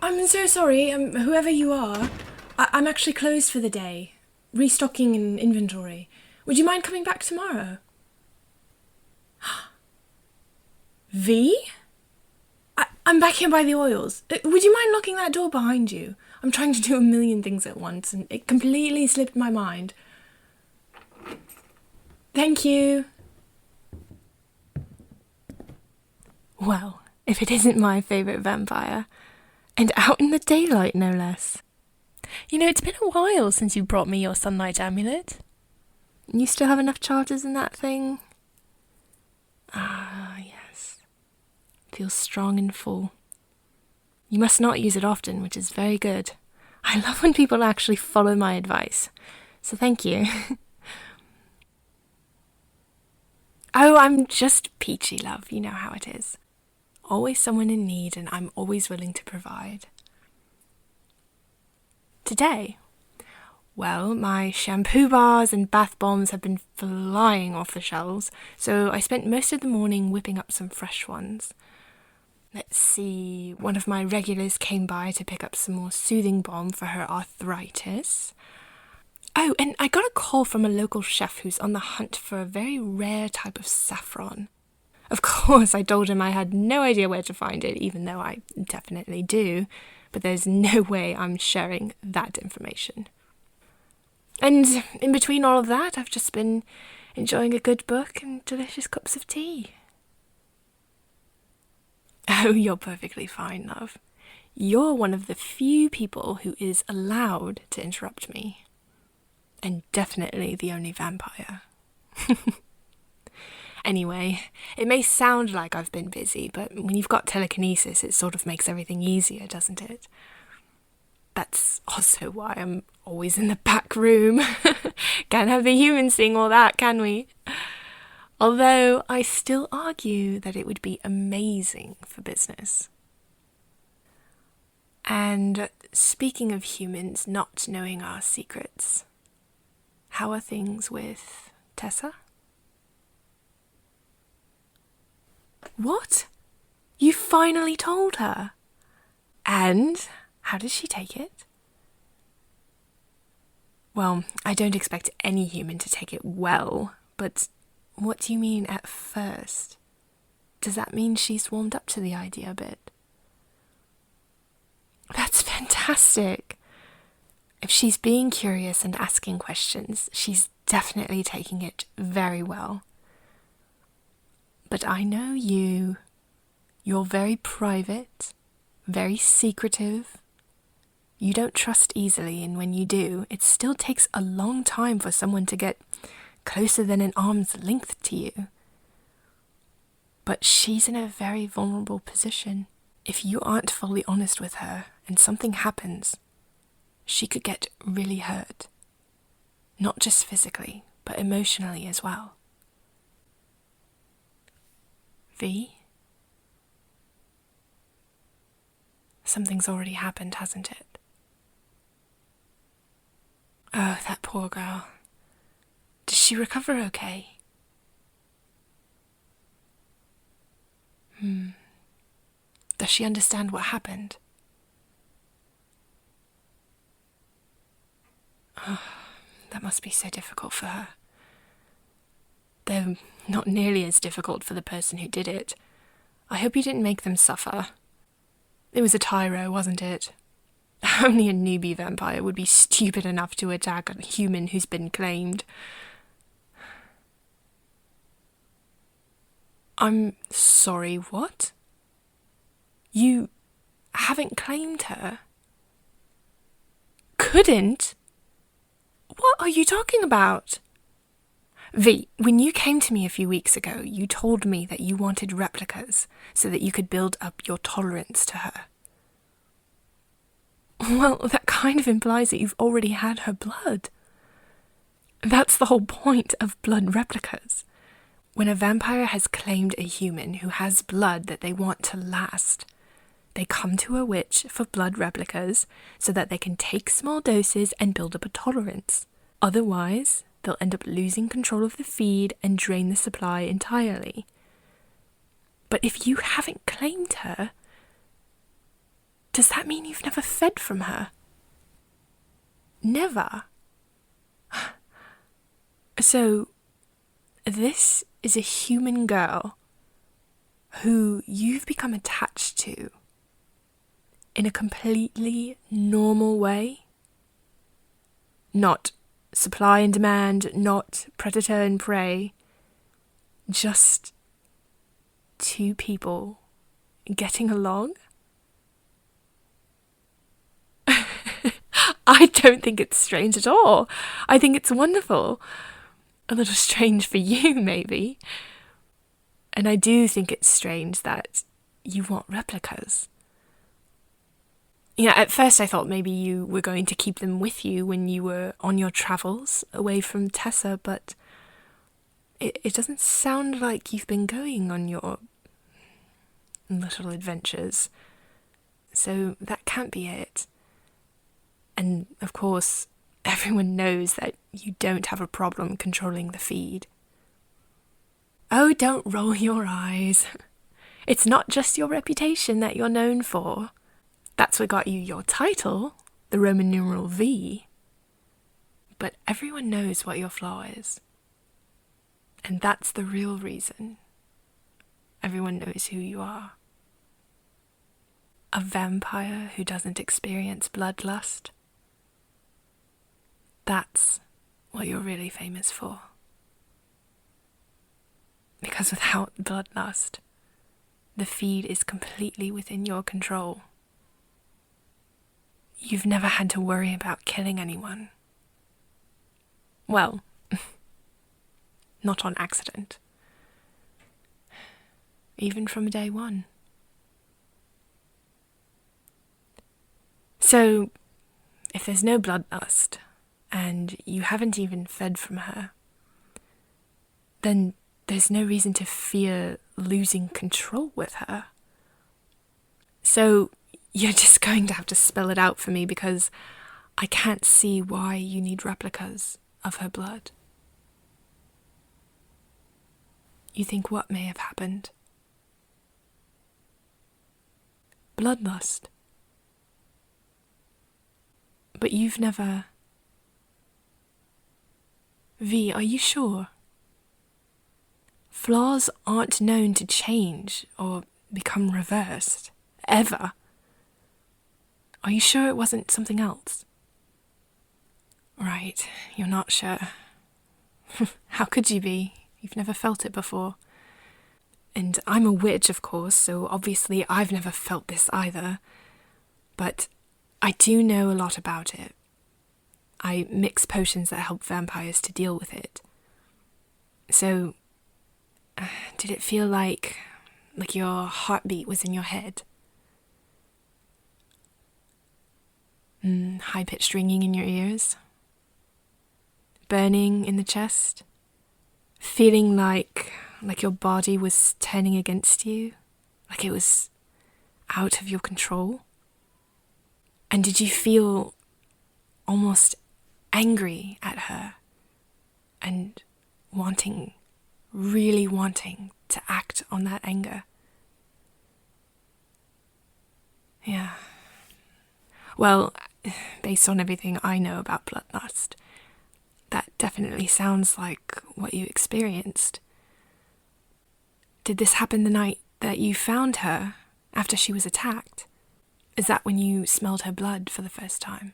I'm so sorry, whoever you are. I'm actually closed for the day. Restocking an inventory. Would you mind coming back tomorrow? V? I'm back here by the oils. Would you mind locking that door behind you? I'm trying to do a million things at once and it completely slipped my mind. Thank you. Well, if it isn't my favourite vampire. And out in the daylight, no less. You know, it's been a while since you brought me your sunlight amulet. You still have enough charges in that thing? Ah, yes. Feels strong and full. You must not use it often, which is very good. I love when people actually follow my advice. So thank you. Oh, I'm just peachy, love. You know how it is. Always someone in need, and I'm always willing to provide. Today? Well, my shampoo bars and bath bombs have been flying off the shelves, so I spent most of the morning whipping up some fresh ones. Let's see, one of my regulars came by to pick up some more soothing balm for her arthritis. Oh, and I got a call from a local chef who's on the hunt for a very rare type of saffron. Of course, I told him I had no idea where to find it, even though I definitely do, but there's no way I'm sharing that information. And in between all of that, I've just been enjoying a good book and delicious cups of tea. Oh, you're perfectly fine, love. You're one of the few people who is allowed to interrupt me. And definitely the only vampire. Anyway, it may sound like I've been busy, but when you've got telekinesis, it sort of makes everything easier, doesn't it? That's also why I'm always in the back room. Can't have the humans seeing all that, can we? Although I still argue that it would be amazing for business. And speaking of humans not knowing our secrets, how are things with Tessa? What? You finally told her? And how did she take it? Well, I don't expect any human to take it well, but what do you mean at first? Does that mean she's warmed up to the idea a bit? That's fantastic. If she's being curious and asking questions, she's definitely taking it very well. But I know you. You're very private, very secretive. You don't trust easily, and when you do, it still takes a long time for someone to get closer than an arm's length to you. But she's in a very vulnerable position. If you aren't fully honest with her and something happens, she could get really hurt. Not just physically, but emotionally as well. V? Something's already happened, hasn't it? Oh, that poor girl. Does she recover okay? Does she understand what happened? Oh, that must be so difficult for her. Though not nearly as difficult for the person who did it. I hope you didn't make them suffer. It was a tyro, wasn't it? Only a newbie vampire would be stupid enough to attack a human who's been claimed. I'm sorry, what? You haven't claimed her? Couldn't? What are you talking about? V, when you came to me a few weeks ago, you told me that you wanted replicas so that you could build up your tolerance to her. Well, that kind of implies that you've already had her blood. That's the whole point of blood replicas. When a vampire has claimed a human who has blood that they want to last, they come to a witch for blood replicas so that they can take small doses and build up a tolerance. Otherwise, they'll end up losing control of the feed and drain the supply entirely. But if you haven't claimed her, Does that mean you've never fed from her? Never? So, this is a human girl who you've become attached to in a completely normal way? Not supply and demand, not predator and prey, just two people getting along? I don't think it's strange at all. I think it's wonderful. A little strange for you, maybe. And I do think it's strange that you want replicas. At first I thought maybe you were going to keep them with you when you were on your travels away from Tessa, but it doesn't sound like you've been going on your little adventures. So that can't be it. And of course, everyone knows that you don't have a problem controlling the feed. Oh, don't roll your eyes. It's not just your reputation that you're known for. That's what got you your title, the Roman numeral V. But everyone knows what your flaw is. And that's the real reason. Everyone knows who you are. A vampire who doesn't experience bloodlust. That's what you're really famous for. Because without bloodlust, the feed is completely within your control. You've never had to worry about killing anyone. Well, not on accident. Even from day one. So, if there's no bloodlust, and you haven't even fed from her, then there's no reason to fear losing control with her. So, you're just going to have to spell it out for me, because I can't see why you need replicas of her blood. You think what may have happened? Bloodlust. But you've never... V, are you sure? Flaws aren't known to change or become reversed. Ever. Are you sure it wasn't something else? Right, you're not sure. How could you be? You've never felt it before. And I'm a witch, of course, so obviously I've never felt this either. But I do know a lot about it. I mix potions that help vampires to deal with it. So, did it feel like your heartbeat was in your head? High-pitched ringing in your ears? Burning in the chest? Feeling like your body was turning against you? Like it was out of your control? And did you feel almost angry at her and really wanting to act on that anger? Yeah. Well, based on everything I know about bloodlust, that definitely sounds like what you experienced. Did this happen the night that you found her after she was attacked? Is that when you smelled her blood for the first time?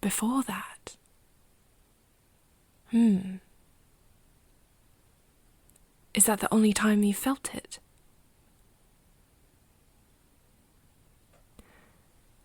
Before that? Is that the only time you felt it?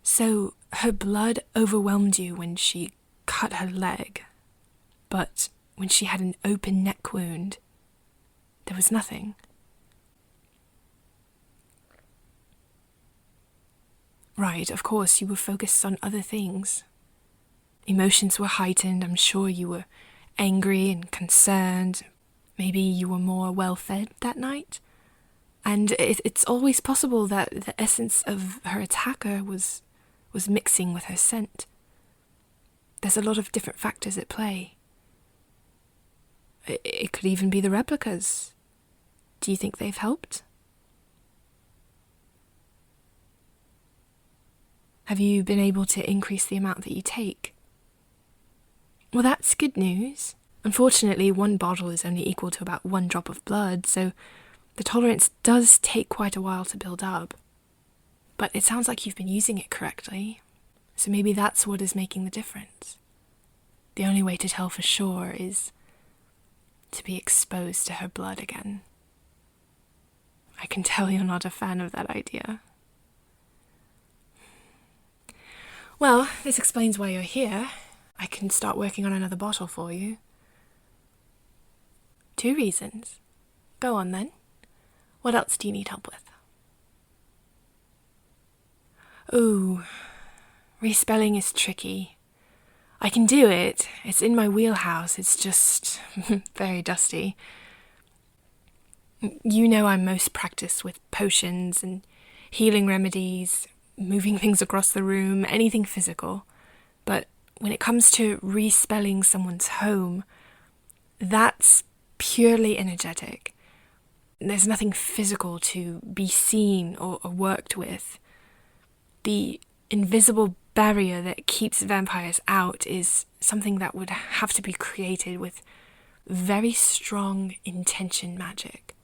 So her blood overwhelmed you when she cut her leg, but when she had an open neck wound, there was nothing. Right, of course, you were focused on other things. Emotions were heightened. I'm sure you were angry and concerned. Maybe you were more well-fed that night. And it's always possible that the essence of her attacker was mixing with her scent. There's a lot of different factors at play. It could even be the replicas. Do you think they've helped? Have you been able to increase the amount that you take? Well, that's good news. Unfortunately, one bottle is only equal to about 1 drop of blood, so the tolerance does take quite a while to build up. But it sounds like you've been using it correctly, so maybe that's what is making the difference. The only way to tell for sure is to be exposed to her blood again. I can tell you're not a fan of that idea. Well, this explains why you're here. I can start working on another bottle for you. 2 reasons. Go on then. What else do you need help with? Ooh, respelling is tricky. I can do it. It's in my wheelhouse. It's just very dusty. You know I'm most practiced with potions and healing remedies, moving things across the room, anything physical. But when it comes to respelling someone's home, that's purely energetic. There's nothing physical to be seen or worked with. The invisible barrier that keeps vampires out is something that would have to be created with very strong intention magic.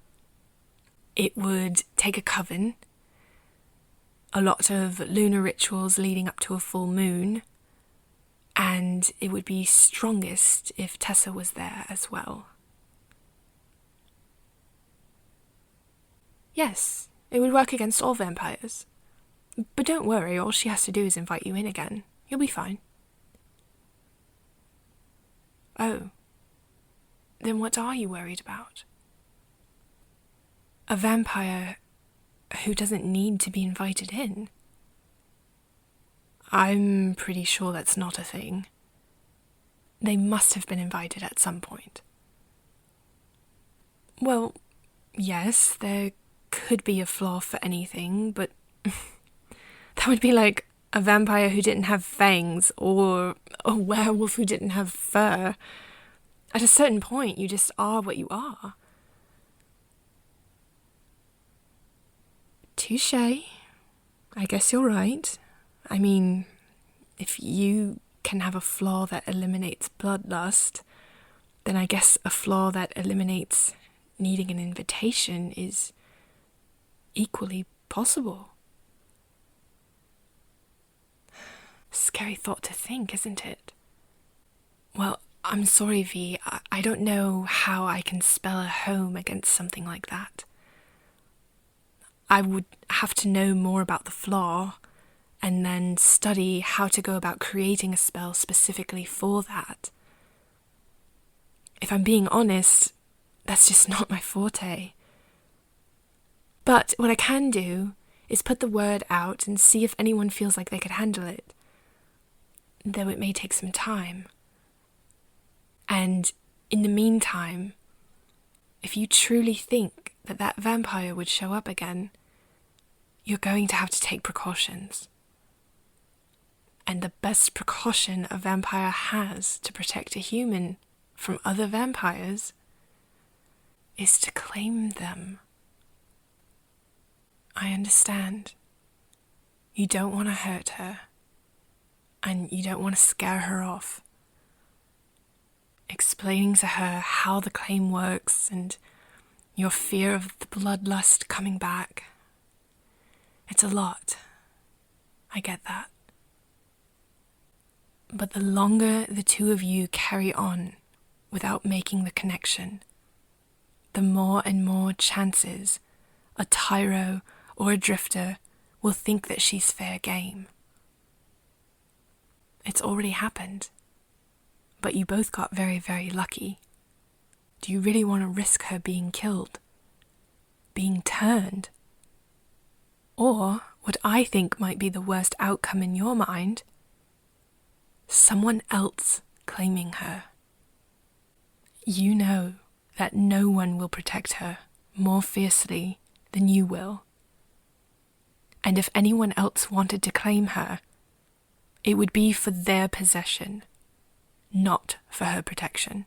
It would take a coven, a lot of lunar rituals leading up to a full moon, and it would be strongest if Tessa was there as well. Yes, it would work against all vampires. But don't worry, all she has to do is invite you in again. You'll be fine. Oh. Then what are you worried about? A vampire who doesn't need to be invited in? I'm pretty sure that's not a thing. They must have been invited at some point. Well, yes, there could be a flaw for anything, but that would be like a vampire who didn't have fangs or a werewolf who didn't have fur. At a certain point, you just are what you are. Touché. I guess you're right. I mean, if you can have a flaw that eliminates bloodlust, then I guess a flaw that eliminates needing an invitation is equally possible. Scary thought to think, isn't it? Well, I'm sorry, V. I don't know how I can spell a home against something like that. I would have to know more about the flaw and then study how to go about creating a spell specifically for that. If I'm being honest, that's just not my forte. But what I can do is put the word out and see if anyone feels like they could handle it, though it may take some time. And in the meantime, if you truly think that that vampire would show up again, you're going to have to take precautions. And the best precaution a vampire has to protect a human from other vampires is to claim them. I understand. You don't want to hurt her, and you don't want to scare her off. Explaining to her how the claim works and your fear of the bloodlust coming back. It's a lot. I get that. But the longer the two of you carry on without making the connection, the more and more chances a tyro or a drifter will think that she's fair game. It's already happened, but you both got very, very lucky. Do you really want to risk her being killed? Being turned? Or what I think might be the worst outcome in your mind, someone else claiming her. You know that no one will protect her more fiercely than you will. And if anyone else wanted to claim her, it would be for their possession, not for her protection.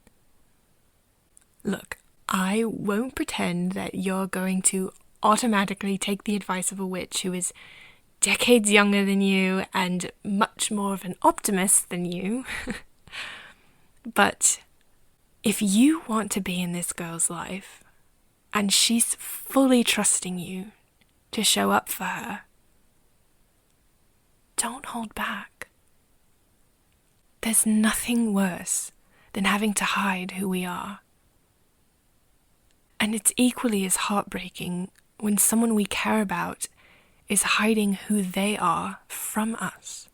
Look, I won't pretend that you're going to automatically take the advice of a witch who is decades younger than you and much more of an optimist than you. But if you want to be in this girl's life and she's fully trusting you to show up for her, don't hold back. There's nothing worse than having to hide who we are. And it's equally as heartbreaking when someone we care about is hiding who they are from us.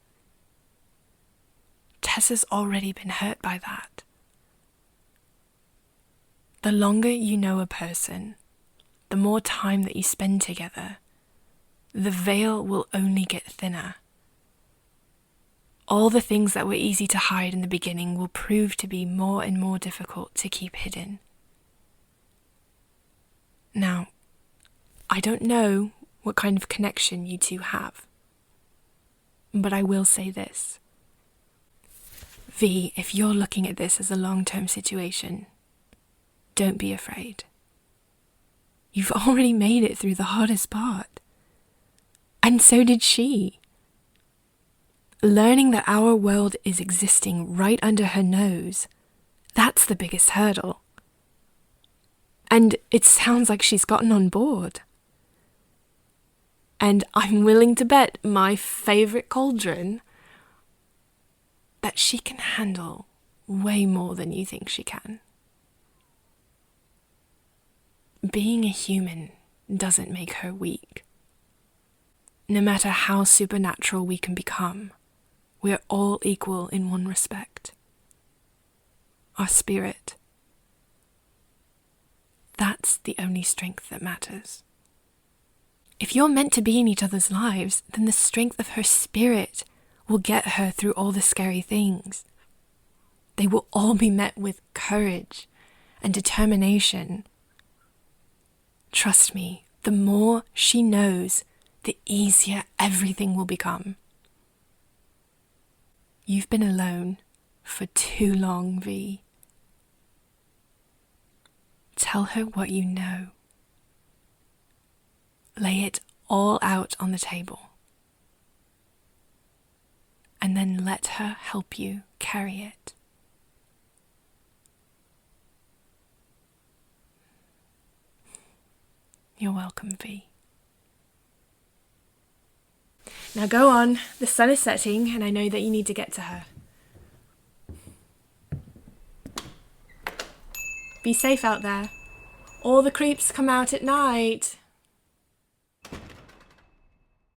Tessa's already been hurt by that. The longer you know a person, the more time that you spend together, the veil will only get thinner. All the things that were easy to hide in the beginning will prove to be more and more difficult to keep hidden. Now, I don't know what kind of connection you two have, but I will say this. V, if you're looking at this as a long-term situation, don't be afraid. You've already made it through the hardest part. And so did she. Learning that our world is existing right under her nose, that's the biggest hurdle. And it sounds like she's gotten on board. And I'm willing to bet my favourite cauldron that she can handle way more than you think she can. Being a human doesn't make her weak. No matter how supernatural we can become, we're all equal in one respect. Our spirit. That's the only strength that matters. If you're meant to be in each other's lives, then the strength of her spirit will get her through all the scary things. They will all be met with courage and determination. Trust me, the more she knows, the easier everything will become. You've been alone for too long, V. Tell her what you know. Lay it all out on the table. And then let her help you carry it. You're welcome, V. Now go on, the sun is setting and I know that you need to get to her. Be safe out there. All the creeps come out at night.